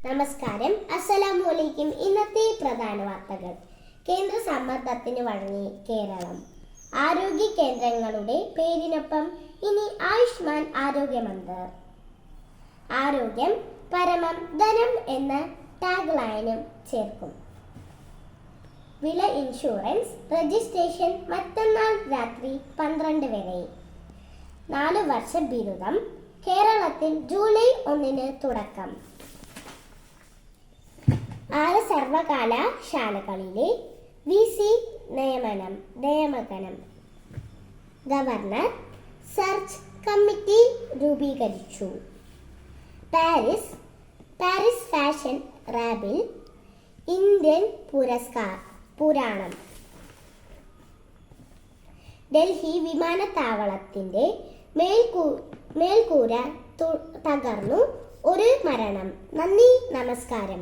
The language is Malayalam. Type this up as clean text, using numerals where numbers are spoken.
നമസ്കാരം, അസ്സലാമു അലൈക്കും. ഇന്നത്തെ പ്രധാന വാർത്തകൾ. കേന്ദ്ര സമ്മർദ്ദത്തിന് വഴങ്ങി കേരളം. ആരോഗ്യ കേന്ദ്രങ്ങളുടെ പേരിനൊപ്പം ഇനി ആയുഷ്മാൻ ആരോഗ്യ മന്ദിർ. ആരോഗ്യം പരമം ധനം എന്ന ടാഗ് ലൈനും ചേർക്കും. വിള ഇൻഷുറൻസ് രജിസ്ട്രേഷൻ മറ്റന്നാൾ രാത്രി 12 വരെ. 4 വർഷ ബിരുദം കേരളത്തിൽ ജൂലൈ 1 തുടക്കം. 6 സർവകലാശാലകളിലെ VC നിയമനം. ഗവർണർ സെർച്ച് കമ്മിറ്റി രൂപീകരിച്ചു. പാരീസ് ഫാഷൻ റാബിൽ ഇന്ത്യൻ പുരാണം. ഡൽഹി വിമാനത്താവളത്തിന്റെ മേൽക്കൂര തകർന്നു, 1 മരണം. നന്ദി, നമസ്കാരം.